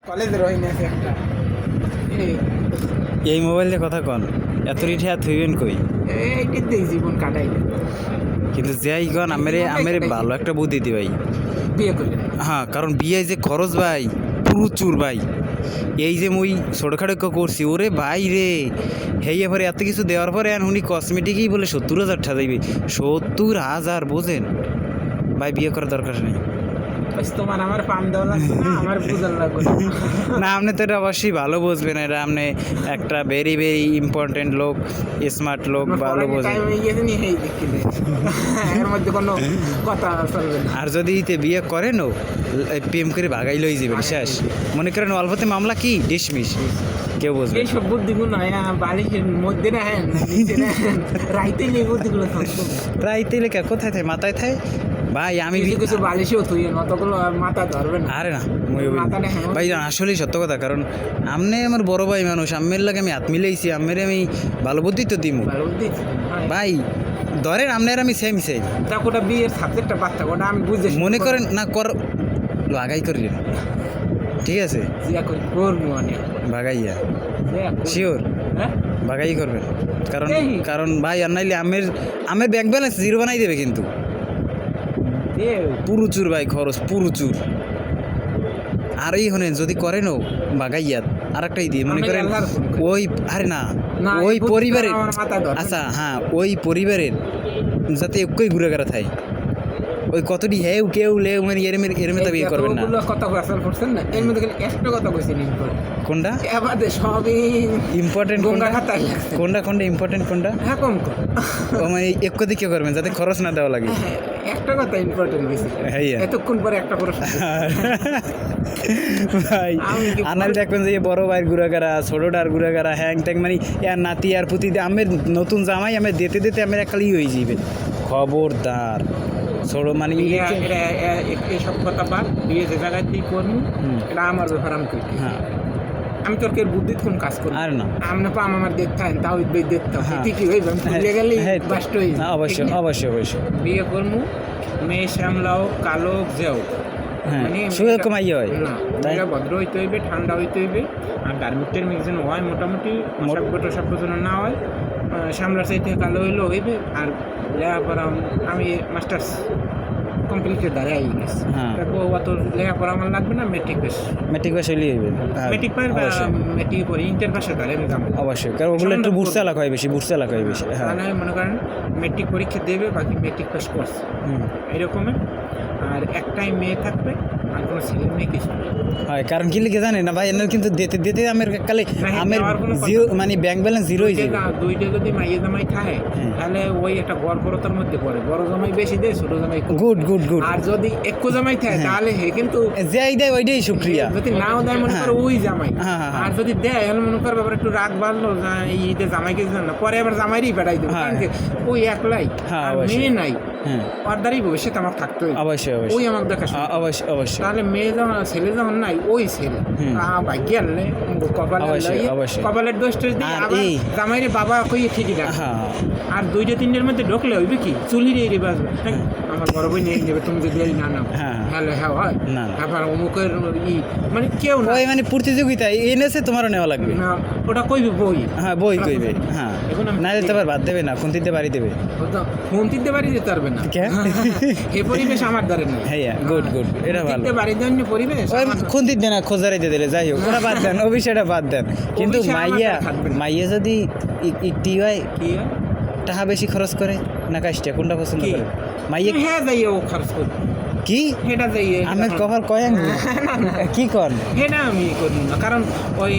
কলেজের ওই না একটা এই মোবাইল দিয়ে কথা কন এত রিঠে আর থইবেন কই এইটাতেই জীবন কাটাইলে কিন্তু যাই কন আমের ভালো একটা বুদ্ধি দি ভাই বিয়ে করলেন। হ্যাঁ কারণ বিয়ে যে খরচ ভাই প্রচুর ভাই এই যে মুই ছোটখাটো করছি ওরে ভাই রে হেয়ে পরে এত কিছু দেওয়ার পরে উনি কসমেটিকই বলে 70,000 টাকা যাইবে 70,000 বোঝেন ভাই বিয়ে করার দরকার নেই। তোমার আমার পাম দেওয়া লাগবে না, আমার বুঝার লাগবে না আপনি তো এটা অবশ্যই ভালো বুঝবেন, এটা আপনি একটা ভেরি ভেরি ইম্পর্টেন্ট লোক, স্মার্ট লোক, ভালো বোঝেন। এর মধ্যে কোনো কথা চলবে না। আর যদি ইতে বিয়ে করেন ও প্রেম করে ভাগাই লই যাবেন শেষ, মনে করেন অল্পতে মামলা কি ডিসমিস, কেউ বুঝবে। এইসব বুদ্ধিগুলো বালিশের মধ্যে না হ্যাঁ রাইতে নিয়ে বুদ্ধিগুলো রাইতে লেখা কোথায় থাকে মাথায় থাকে ভাই। আমি কিছু বালিশেও থুই অতগুলো মাথা ধরবে না। আরে না ভাই আসলেই সত্য কথা, কারণ আমনে আমার বড় ভাই মানুষ, আমের লাগে আমি হাত মিলাইছি, আমের আমি ভালো বুদ্ধি তো দিমু ভাই। ধরেন আপনার আমি সেম তা ওটা বিয়ের সাবজেক্টটা বাচ্চা ওটা আমি বুঝে মনে করেন না কর লাগাই করিলেন ঠিক আছে করবো বাগাইয়া শিওর বাগাই করবেন, কারণ ভাই আর নাইলে আমের ব্যাংক ব্যালেন্স জিরো বানাই দেবে কিন্তু প্রচুর ভাই খরচ প্রচুর। আর এই হলেন যদি করেনও বাগাইয়াত আর একটাই দিয়ে মনে করেন ওই আরে না ওই পরিবারের, আচ্ছা হ্যাঁ ওই পরিবারের যাতে একই ঘুরে গেরা থাকে ওই কতটি হেউ কেউ লেউ মানে এরমে তো বিয়ে করবেন না। কথা আসার করছেন না এর মধ্যে একটা কথা কইছি কোনটা এবারে সবই ইম্পর্টেন্ট কোনটা ইম্পর্টেন্ট কোনটা হ্যাঁ কম কর ও মানে এক দিকে করবেন যাতে খরচ না দেওয়া লাগে। একটা কথা ইম্পর্টেন্ট হয়েছে এতক্ষণ পরে একটা প্রশ্ন ভাই আনাল দেখবেন যে বড় ভাইয়ের গুড়াগাড়া ছোটটার গুড়াগাড়া হ্যাং ট্যাং মানে আর নাতি আর পুতি আমের নতুন জামাই আমি দিতে দিতে আমের একালি হয়ে যাবে খবরদার ছোট মানে এইসব কথা বাদ বিয়ে যে জায়গায় তুই করবো এটা আমার ব্যাপার আমি করি। হ্যাঁ আমি তোর কে বুদ্ধির কোন কাজ করি আর না আমরা পাম আমার দেখতে হয় তাও দেখতে হয় ঠিকই হইবে ভুলে গেলেই বাস্ট হয়ে অবশ্যই অবশ্যই অবশ্যই বিয়ে করবো মেয়ে শ্যামলাও কালো যেও মানে শুয়ে কমাই হয় না এটা ভদ্র হইতে হইবে ঠান্ডা হইতে হইবে আর গার্মেন্টের মেয়ে হয় মোটামুটি সব যেন না হয় শ্যামলার চাইতে কালো হইলেও হইবে। আর লেখাপড়া আমি মাস্টার্স কমপ্লিটের দ্বারা আই গেছে অত লেখাপড়া আমার লাগবে না, মেট্রিক পাস হইলেই হইবে মেট্রিক পাস মেট্রিক পরে ইন্টার পাসের দ্বারা আমি যাবো অবশ্যই, কারণ ওগুলো একটু বুর্স এলাকা হয় বেশি হ্যাঁ মনে করেন মেট্রিক পরীক্ষা দেবে বাকি মেট্রিক পাস করছে এরকমের। আর একটাই মেয়ে থাকবে আর কোনো ছেলে মেয়ে কিছু হয়, কারণ কি লিখে জানেন না ভাই এনার কিন্তু দিতে দিতে আমের কালে আমের জিরো মানে ব্যাংক ব্যালেন্স জিরো হয়ে যাবে। দুইটা যদি মাইয়ে জামাই থাকে তাহলে ওই একটা গড়পরতার মধ্যে পড়ে, বড় জামাই বেশি দেয় ছোট জামাই গুড। আর যদি একটু জামাই থাকে তাহলে হে কিন্তু যাই দেয় ওইটাই শুক্রিয়া, যদি নাও দেয় মনে করো ওই জামাই, আর যদি দেয় তাহলে মনে করো ব্যাপার একটু রাগ বাড়লো এই ঈদে জামাইকে না পরে আবার জামাইরই পেটাই দেবো, কারণ ওই একলাই মেয়ে নাই ওর দ্বারাই ভবিষ্যৎ আমার থাকতে হবে অবশ্যই ওই আমার দেখা অবশ্যই। তাহলে মেয়ে যখন ছেলে যখন নাই ওই ছেলে ভাগ্য আনলে কপালের দোষটা দিয়ে জামাইরে বাবা কই ঠিকই না। আর দুইটা তিনটের মধ্যে ঢুকলে হইবে কি চুলির এই বাজবে আমার বড় বই নিয়ে নেবে তুমি যদি না নাও তাহলে হ্যাঁ হয় না আবার অমুকের মানে কেউ না মানে প্রতিযোগিতা এনেছে তোমারও নেওয়া লাগবে না ওটা কইবে বই বই কইবে না দিতে পার বাদ দেবে না ফোন দিতে বাড়ি দেবে ফোন দিতে বাড়ি দিতে পারবে না এই পরিবেশ আমার দ্বারে নেই। হ্যাঁ গুড এটা ভালো বাড়ি দেন পরিবেশ ফোন দিতে না খোঁজারাইতে দিলে যাই হোক ওরা বাদ দেন অভিষেকটা বাদ দেন, কিন্তু মাইয়া যদি একটি হয় টাকা বেশি খরচ করে না কাজটা কোনটা পছন্দ করে মাইয়া হ্যাঁ যাইও খরচ করে কি এটা যাই আমার কপাল কয়াং কি কর এটা আমি করবো না, কারণ ওই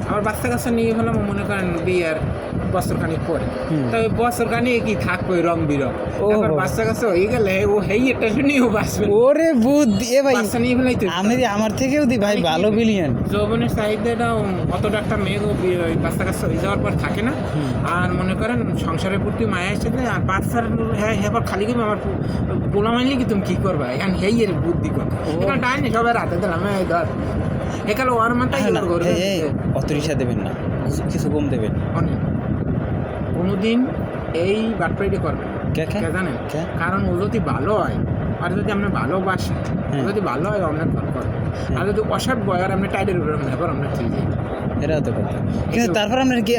আমার বাচ্চা কাচ্চা নিয়ে হলাম মনে করেন বিয়ের বছর খানিক পরে তবে বছর খানিক কি থাকবে রং বিরং বাচ্চা কাচ্চা হয়ে গেলে ও হেই একটা নিয়েও বাঁচবে ওরে বুদ্ধি এ ভাই বাচ্চা নিয়ে ফেলাই তো আমি আমার থেকেও দি ভাই ভালো বিলিয়ন যৌবনের চাহিদাটা অতটা একটা মেয়ে বাচ্চা কাচ্চা হয়ে যাওয়ার পর থাকে না। আর মনে করেন সংসারের প্রতি মায়া এসে যায় আর বাচ্চার হ্যাঁ এবার খালি করবে আমার পোলা মানলে কি তুমি কী করবা এখন হেই এর বুদ্ধি কর এখানে ডাইনি সবাই রাতে দিলাম ধর এখানে ওর মাথায় অত রিসা দেবেন না কিছু কম দেবেন কোনোদিন এই বাটপাইটি করবেন জানেন কারণ ও যদি ভালো হয় আর যদি আমরা ভালোবাসি যদি ভালো হয় অনেক করে আর যদি অসভ্য হয় আর আপনি টাইটের উপরে ব্যাপার আমরা ঠিক যাই এরা তো কথা কিন্তু তারপর আপনার কি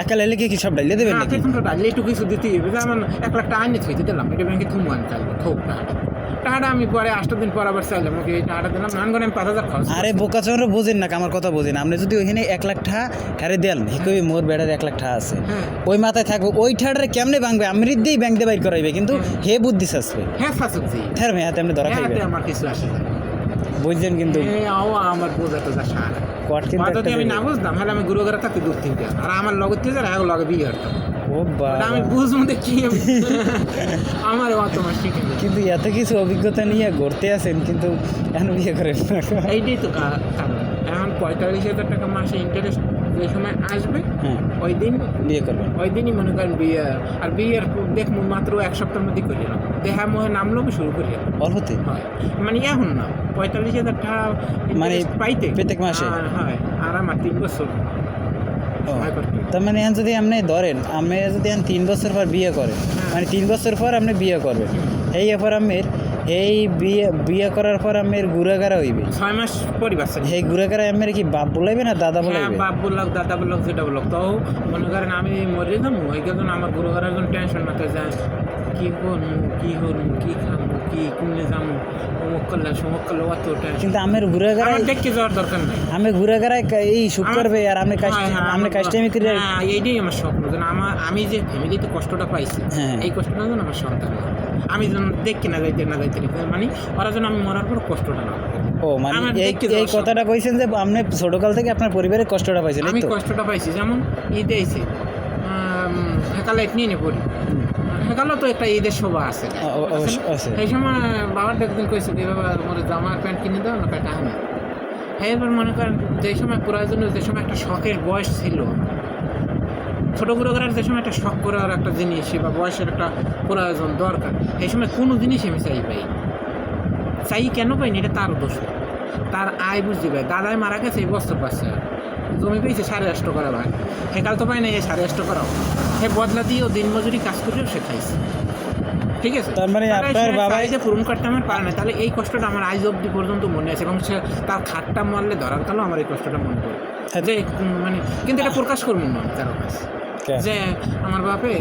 একা লাইলে কি সব ডাইলে দেবেন নাকি এখন তো ডাইলে একটু কিছু দিতে হবে যেমন 1 লাখ টাকা আনি থইতে দিলাম এটা ব্যাংকে থুমু আনি চাইলে থোক টাকাটা আমি পরে 8 দিন পর আবার চাইলাম ওকে এই টাকাটা দিলাম নান করে আমি 5,000 খরচ আরে বোকা চোরা বোঝেন না আমার কথা বোঝেন আপনি যদি ওইখানে 1 লাখ টাকা হারে দেন কবি মোর বেড়ার 1 লাখ টাকা আছে ওই মাথায় থাকবে ওই ঠাড়ারে কেমনে ভাঙবে আমৃত দিয়েই ব্যাংক দিয়ে বাইর করাইবে কিন্তু হে বুদ্ধি শাসবে হ্যাঁ শাসুকজি হ্যাঁ মেয়ে হাতে আপনি ধরা খাইবে আমার কিছু আসে বুঝছেন কিন্তু আমার বোঝাতে যা সারা কট কিন্তু যদি আমি না বুঝতাম তাহলে আমি গুরুঘরে থাকতে 2-3টা আর আমার লগত থেকে যারা লগে বিয়ে করতাম ও বাবা আমি বুঝবো কি আমার অত মাস শিখে কিন্তু এত কিছু অভিজ্ঞতা নিয়ে ঘুরতে আসেন কিন্তু এখন বিয়ে করেন এইটাই তো কারণ এখন 45,000 টাকা মাসে ইন্টারেস্ট যে সময় আসবে ওই দিন বিয়ে করবেন ওই দিনই মনে করেন বিয়ে আর বিয়ের দেখবো মাত্র 1 সপ্তাহের মধ্যে করিলাম দেহা মোহে নামলো আমি শুরু করি অল্পতে হয় মানে এখন না 45,000 টাকা মানে পাইতে প্রত্যেক মাসে হয় আর আমার 3 বছর তার মানে এখন যদি আপনি ধরেন আপনি যদি 3 বছর পর বিয়ে করেন মানে 3 বছর পর আপনি বিয়ে করবেন এই এরপর আমের এই বিয়ে করার পর আমের গুড়াগাড়া হইবে 6 মাস পরিবার এই গুড়াগাড়া আমের কি বাপ বলাইবে না দাদা বলাইবে বাপ বললাম দাদা বললাম যেটা বললাম তো মনে করেন আমি মরে যাবো ওই জন্য আমার গুরুঘরের জন্য টেনশন মাথায় যায় কি করবো কি করবো কি খাবো কি কোনে যাবো অমুক করলে সমুক করলে অত টেনশন কিন্তু আমের গুড়াগাড়ায় দেখতে যাওয়ার দরকার নেই আমি ঘুরাগাড়ায় এই সুখ করবে আর আপনি কাজটা আমি করে এইটাই আমার স্বপ্ন যেন আমি যে ফ্যামিলিতে কষ্টটা পাইছি এই কষ্টটা যেন আমার সন্তান আমি যেন দেখি না যাইতে মানে ওরা যেন আমি মরার পর কষ্টটা না ও মানে এই কথাটা কইছেন যে আপনি ছোটকাল থেকে আপনার পরিবারের কষ্টটা পাইছেন আমি কষ্টটা পাইছি যেমন ঈদে এসে হেকালে নিয়ে পড়ি হেকালও তো একটা ঈদের শোভা আছে সেই সময় বাবার একদিন কইছে কি বাবা আমার জামার প্যান্ট কিনে দাও না টাকা না হ্যাঁ এবার মনে করেন যে সময় প্রয়োজনীয় যে সময় একটা শখের বয়স ছিল ছোটো গুরুঘরের যে সময় একটা শখ করার একটা জিনিস বা বয়সের একটা প্রয়োজন দরকার এই সময় কোনো জিনিস আমি চাই কেন পাইনি এটা তার দোষ তার আয় বুঝতে পাই দাদাই মারা গেছে এই বছর পাচ্ছে জমি পেয়েছে 8.5 করা ভাই হেকাল তো পাই না এই 8.5 করাও সে বদলা দিয়েও দিনমজুরি কাজ করেও সে খাইছে ঠিক আছে তার মানে আপনার বাবা যে পূরণ করতে আমার পারে না তাহলে এই কষ্টটা আমার আজ অবধি পর্যন্ত মনে আছে এবং সে তার খাটটা মারলে ধরার কালেও আমার এই কষ্টটা মনে পড়ে যে মানে কিন্তু এটা প্রকাশ করবো না কারো কাছে যে আমার বাপে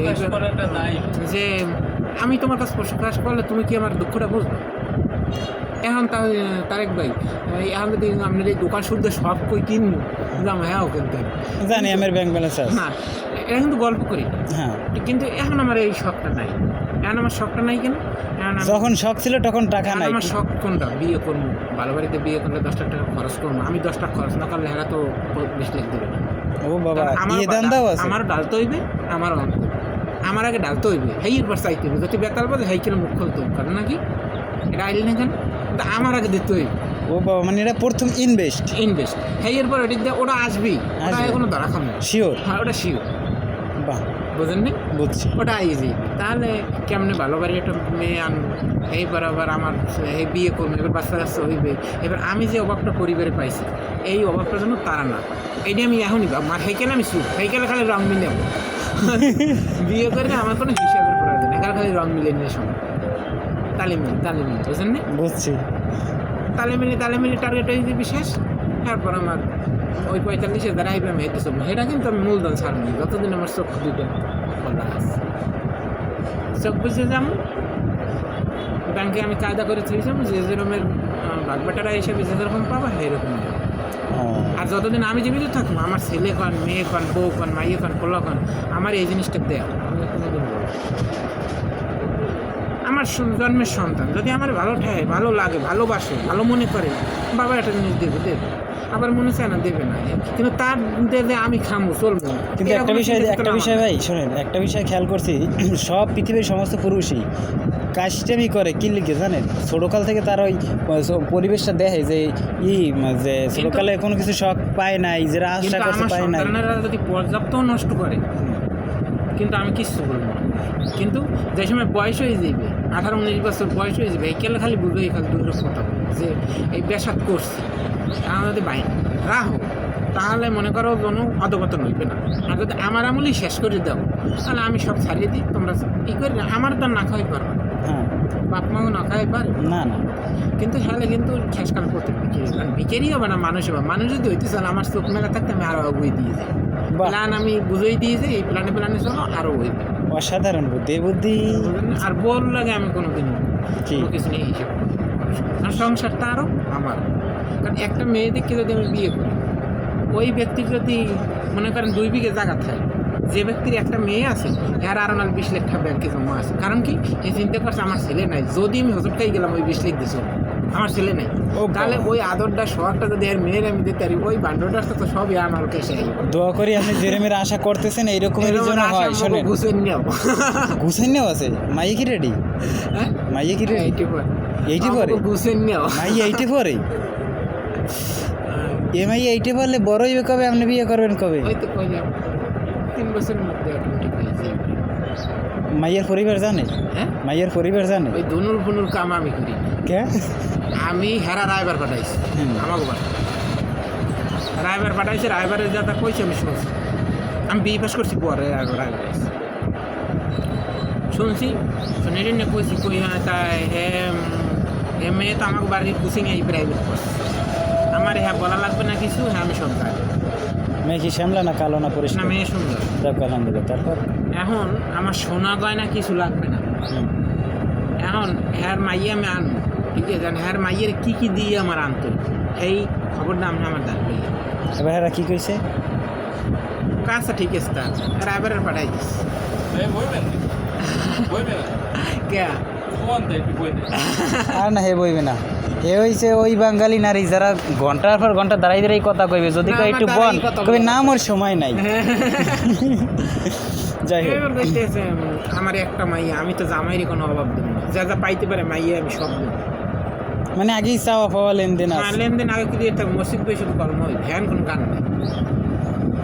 যে আমি তোমার কাছে প্রকাশ করলে তুমি কি আমার দুঃখটা বুঝবে এখন তারেক ভাই এখন যদি আপনার এই দোকান শুদ্ধ সব কই কিনবো দাম হ্যাঁ কিনতে জানি আমার ব্যাংক ব্যালেন্স আছে না এটা কিন্তু গল্প করি হ্যাঁ কিন্তু এখন আমার এই শখটা নাই এখন আমার শখটা নাই কেন যখন শখ ছিল তখন টাকা নাই আমার শখ কোনটা বিয়ে করবো ভালো বাড়িতে বিয়ে করলে 10 লাখ টাকা খরচ করবো আমি 10 লাখ খরচ না করলে হেরা তো 20 লাখ দেবে ও বাবা এই দাম দাও আছে আমার ডালতে হইবে আমার আমার আগে ডালতে হইবে হেই এরপর চাইতে হইবে যদি বেতাল বাজে হেইকেল মুখ খুলতে হবে কারণ নাকি এটা আইলি না কেন আমার আগে দিতে হইবে ও বাবা মানে এটা প্রথম ইনভেস্ট হেই এরপর এদিক দিয়ে ওটা আসবেই ওটা কোনো ধরা খাম না শিওর হ্যাঁ ওটা শিওর বাহ বুঝেন নি বুঝছি ওটা ইজি তাহলে কেমনে ভালো বাড়ি একটা মেয়ে আনবো এই বরাবর আমার এই বিয়ে করবো এবার বাচ্চা কাচ্চা হইবে এবার আমি যে অভাবটা পরিবারে পাইছি এই অভাবটা যেন তারা না এইটা আমি এখনই আমার হেইকেলে আমি শুধু হেইকেলে খালি রং মিলে বিয়ে করে আমার কোনো হিসাবের প্রয়োজন এখানে খালি রং মিলে নিয়ে সময় তালে মিলে বুঝেন নি বুঝছি তালে মিলে টার্গেট হয়ে যে বিশেষ তারপর আমার ওই 45,000 আইবে আমি হেঁটে চলবো সেটা কিন্তু আমি মূলধন ছাড়বো যতদিন আমার চোখ দুটো খোলা আছে চোখ বুঝে যাবো ব্যাংকে আমি কায়দা করে থুই যাবো যে যেরকমের বাগবাটারা হিসেবে যে যেরকম পাবো সেরকম আর যতদিন আমি জীবিত থাকবো আমার ছেলে কন মেয়ে কন বউ কন মাইয়ে কন পোলা কন আমার এই জিনিসটা দেয় আমি কোনোদিন বলবো আমার জন্মের সন্তান যদি আমার ভালো ঠায় ভালো লাগে ভালোবাসে ভালো মনে করে বাবা একটা জিনিস দেবে আবার মনে চায় না দেবে না কিন্তু তার দেবে আমি খামো চলবো কিন্তু একটা বিষয় ভাই শোনেন একটা বিষয় খেয়াল করছি সব পৃথিবীর সমস্ত পুরুষই কাজটামি করে কি লিখে জানেন ছোটোকাল থেকে তার ওই পরিবেশটা দেখে যে যে ছোটোকালে কোনো কিছু শখ পায় নাই যারা আশা করতে পায় নাই যদি পর্যাপ্ত নষ্ট করে কিন্তু আমি কিচ্ছু বলবো কিন্তু যে সময় বয়স হয়ে যাবে 18-19 বছর বয়স হয়ে যাবে এই কেলে খালি বুঝবে এই খালি দূরের কথা যে এই পেশাদ করছি আমার যদি বাইরে রাহো তাহলে মনে করো কোনো অধগতন হইবে না আর যদি আমার আমলই শেষ করে দাও তাহলে আমি সব ছাড়িয়ে দিই তোমরা ই করি না আমার তো না খাওয়াই পারবো বাপ মাও না খাই পারে না না কিন্তু হ্যালে কিন্তু শেষকাল করতে বিকেরই হবে না মানুষ হবে মানুষ যদি হইতে চান আমার চোখ মেলা থাকতে আমি আরও বই দিয়ে যাই প্ল্যান আমি বুঝেই দিয়েছি এই প্ল্যানে চলো আরও হইবে অসাধারণ বুদ্ধি এই বুদ্ধি আর বল লাগে আমি কোনোদিন কি কোনো কিছু নেই হিসেব আর সংসারটা আরও আমার কারণ একটা মেয়ে দেখে যদি আমি বিয়ে করি ওই ব্যক্তির যদি মনে করেন 2 বিঘে জায়গা থাকে যে ব্যক্তির একটা মেয়ে আছে এর আরও নাহলে 20 লাখ টাকা ব্যাংকে জমা আছে কারণ কি এই চিন্তা করছে আমার ছেলে নাই যদি আমি হজরটাই গেলাম ওই 20 লাখ দিছো আমার ছেলে নেই তাহলে ওই আদরটা শহরটা যদি এর মেয়ের আমি দিতে পারি ওই বান্ডটা তো সবই আমার কাছে দোয়া করি আপনি যেরমের আশা করতেছেন এইরকমের জন্য হয় শোনেন গুছেন নেও আছে মাইয়ে কি রেডি হ্যাঁ মাইয়ে কি রেডি 84 গুছেন নেও মাইয়ে 84 এমআই 80 বললে বড় হইবে কবে আপনি বিয়ে করবেন কবে ওই তো কইলাম 3 বছরের মধ্যে অটোমেটিক হয়ে যাবে মাইয়ের পরিবার জানে হ্যাঁ মাইয়ের পরিবার জানে ওই দুনুর কাম আমি করি কে আমি হেরা রায়বার পাঠাইছি আমাকে রায়বার পাঠাইছি রায়বারের যা তা কইছে আমি শুনছি আমি বিয়ে পাস করছি পরে রায়বার শুনছি শুনে টেনে কইছি কই হ্যাঁ তাই হে মেয়ে তো আমাকে বাড়ির কোচিং এই প্রাইভেট করছে আমার হ্যাঁ বলা লাগবে না কিছু হ্যাঁ আমি সব জানি মেয়ে কি শ্যামলা না কালো না না পরিষ্কার মেয়ে সুন্দর আলহামদুলিল্লাহ তারপর এখন আমার সোনা গয়না কিছু লাগবে না এখন হ্যার মাইয়ে আমি আনবো ঠিক আছে হ্যার মাইয়ের কী দিয়ে আমার আনতো এই খবরটা আমি আমার জানবে এবার এরা কি কইছে কাজটা ঠিক আছে তার রায়বারের পাঠাই দিস কে আর না হে বইবে না এ হইছে ওই বাঙালি নারী যারা ঘন্টার পর ঘন্টা দাঁড়াই দাঁড়াই কথা কইবে যদি কই একটু বল কবে না আমার সময় নাই যাই হোক এবার কইতেছে আমার একটা মাইয়া আমি তো জামাইরই কোনো অভাব দেব না যা যা পাইতে পারে মাইয়া আমি সব দেব মানে আগেই চাওয়া পাওয়া লেনদেন আছে লেনদেন আগে কি দিয়ে মসজিদ বই শুধু কর্ম হয় ভ্যান কোনো গান নেই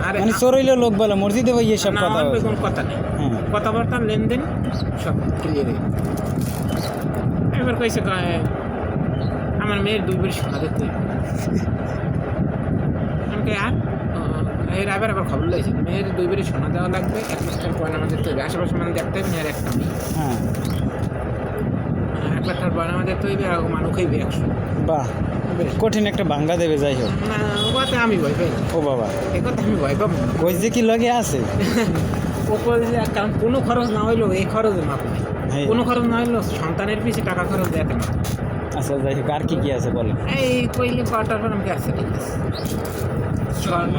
আরে মানে চোরইলো লোক বলে মসজিদে বই এসব না, কথা আমার হবে। কোনো কথা নেই হ্যাঁ কথাবার্তা লেনদেন সব ক্লিয়ার এবার কইছে আমার মেয়ের 2 বের সোনা দেখতে আমাকে আর এই রাইবার আবার খবর লইছে মেয়ের 2 বের সোনা দেওয়া লাগবে 1 লাখ টাকা পয়সা আমাদের দেখতে হবে আশেপাশে মানে দেখতে হবে মেয়ের একটা মেয়ে হ্যাঁ 1 লাখ টাকার পয়সা আমাদের দেখতে হইবে আর মানুষ খাইবে 100 বাহ কঠিন একটা ভাঙ্গা দেবে যাই হোক না ওটাতে আমি ভয় পাই ও বাবা এই কথা আমি ভয় পাবো না। কই যে কি লগে আছে ও কইছে কারণ কোনো খরচ না হইলেও এই খরচে মাপ নেই হ্যাঁ। কোনো খরচ না হইলেও সন্তানের পিছিয়ে টাকা খরচ দেতে না আচ্ছা যাই হোক আর কি কি আছে বলে এই কইলে কটার পর আমাকে আসছে ঠিক আছে স্বর্ণ